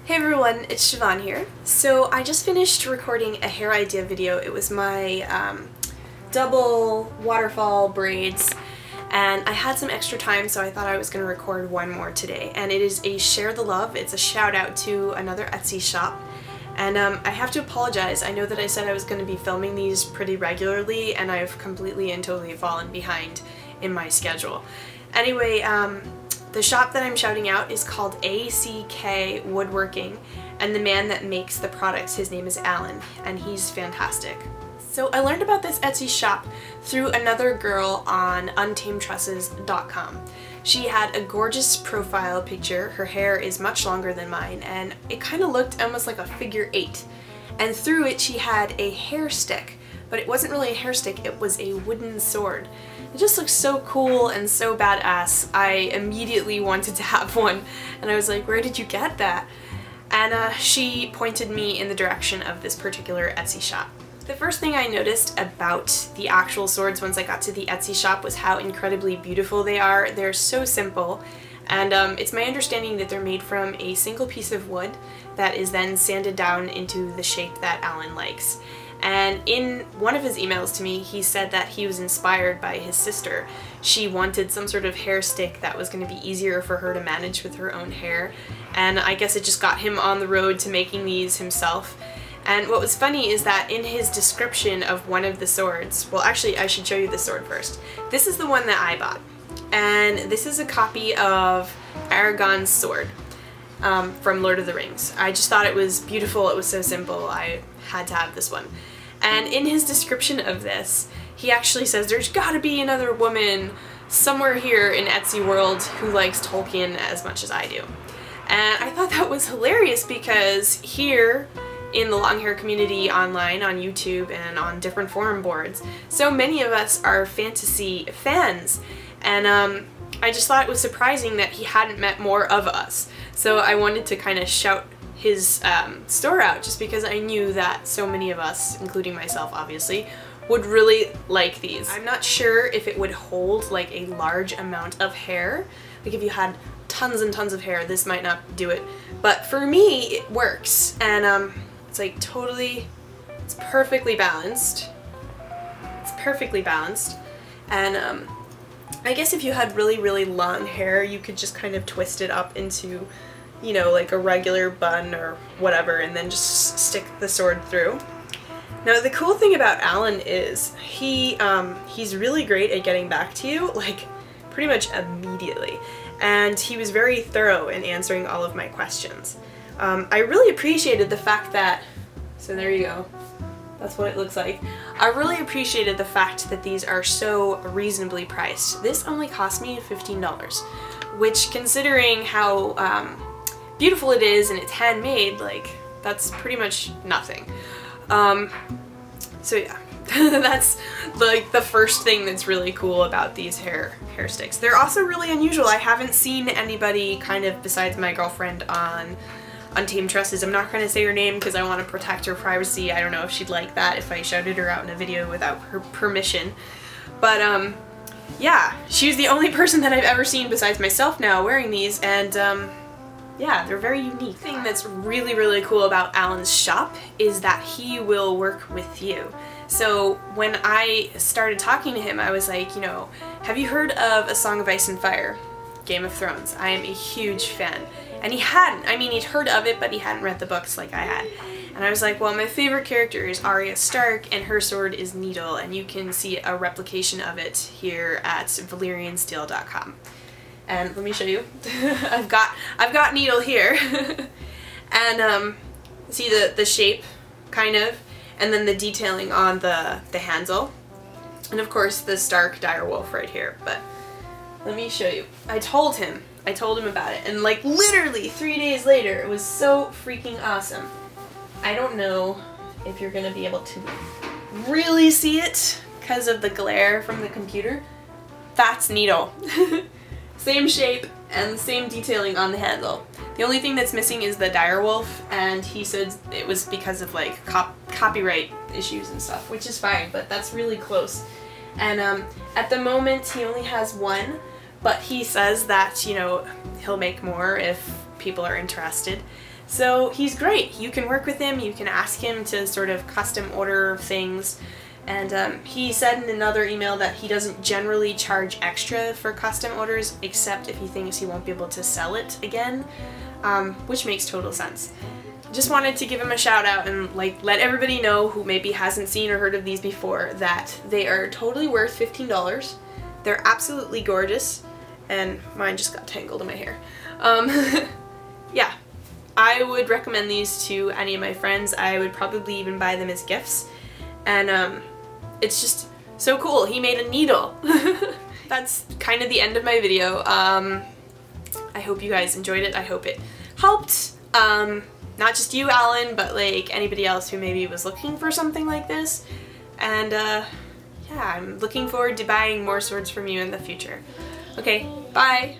Hey everyone, it's Siobhan here. So I just finished recording a hair idea video. It was my double waterfall braids, and I had some extra time, so I thought I was going to record one more today. And it is a share the love. It's a shout out to another Etsy shop. And I have to apologize. I know that I said I was going to be filming these pretty regularly, and I've completely and totally fallen behind in my schedule. Anyway, the shop that I'm shouting out is called AKCWoodworking, and the man that makes the products, his name is Alan, and he's fantastic. So I learned about this Etsy shop through another girl on untamedtresses.com. She had a gorgeous profile picture. Her hair is much longer than mine, and it kind of looked almost like a figure 8. And through it she had a hair stick, but it wasn't really a hair stick, it was a wooden sword. It just looked so cool and so badass. I immediately wanted to have one, and I was like, where did you get that? And she pointed me in the direction of this particular Etsy shop. The first thing I noticed about the actual swords once I got to the Etsy shop was how incredibly beautiful they are. They're so simple, and it's my understanding that they're made from a single piece of wood that is then sanded down into the shape that Alan likes. And in one of his emails to me, he said that he was inspired by his sister. She wanted some sort of hair stick that was going to be easier for her to manage with her own hair, and I guess it just got him on the road to making these himself. And what was funny is that in his description of one of the swords, well actually I should show you the sword first. This is the one that I bought, and this is a copy of Aragorn's sword from Lord of the Rings. I just thought it was beautiful, it was so simple, I had to have this one. And in his description of this, he actually says there's gotta be another woman somewhere here in Etsy world who likes Tolkien as much as I do. And I thought that was hilarious because here in the long hair community online, on YouTube, and on different forum boards, so many of us are fantasy fans, and I just thought it was surprising that he hadn't met more of us. So I wanted to kind of shout his store out just because I knew that so many of us, including myself obviously, would really like these. I'm not sure if it would hold like a large amount of hair. Like if you had tons and tons of hair, this might not do it. But for me, it works, and it's like totally, it's perfectly balanced. It's perfectly balanced. And I guess if you had really, really long hair, you could just kind of twist it up into, you know, like a regular bun or whatever, and then just stick the sword through. Now the cool thing about Alan is he's really great at getting back to you, like pretty much immediately. And he was very thorough in answering all of my questions. I really appreciated the fact that, so there you go, that's what it looks like. I really appreciated the fact that these are so reasonably priced. This only cost me $15, which, considering how beautiful it is and it's handmade, like, that's pretty much nothing. So yeah, that's like the first thing that's really cool about these hair sticks. They're also really unusual. I haven't seen anybody kind of besides my girlfriend on Untamed Tresses. I'm not going to say her name because I want to protect her privacy. I don't know if she'd like that if I shouted her out in a video without her permission. But yeah, she's the only person that I've ever seen besides myself now wearing these, and yeah, they're very unique. The thing that's really, really cool about Alan's shop is that he will work with you. So when I started talking to him, I was like, you know, have you heard of A Song of Ice and Fire? Game of Thrones. I am a huge fan. And he hadn't. I mean, he'd heard of it, but he hadn't read the books like I had. And I was like, well, my favorite character is Arya Stark, and her sword is Needle, and you can see a replication of it here at ValyrianSteel.com. And let me show you. I've got Needle here. And see the shape, kind of, and then the detailing on the handle. And of course the Stark direwolf right here. But let me show you. I told him about it, and like literally 3 days later, it was so freaking awesome. I don't know if you're gonna be able to really see it because of the glare from the computer. That's Needle. Same shape and same detailing on the handle. The only thing that's missing is the direwolf, and he said it was because of like copyright issues and stuff, which is fine, but that's really close. And at the moment he only has one, but he says that, you know, he'll make more if people are interested. So he's great. You can work with him, you can ask him to sort of custom order things, and he said in another email that he doesn't generally charge extra for custom orders except if he thinks he won't be able to sell it again, which makes total sense. Just wanted to give him a shout out and like let everybody know who maybe hasn't seen or heard of these before that they are totally worth $15. They're absolutely gorgeous, and mine just got tangled in my hair. Yeah, I would recommend these to any of my friends. I would probably even buy them as gifts, and it's just so cool. He made a needle. That's kind of the end of my video. I hope you guys enjoyed it. I hope it helped. Not just you, Alan, but like anybody else who maybe was looking for something like this. And yeah, I'm looking forward to buying more swords from you in the future. Okay, bye!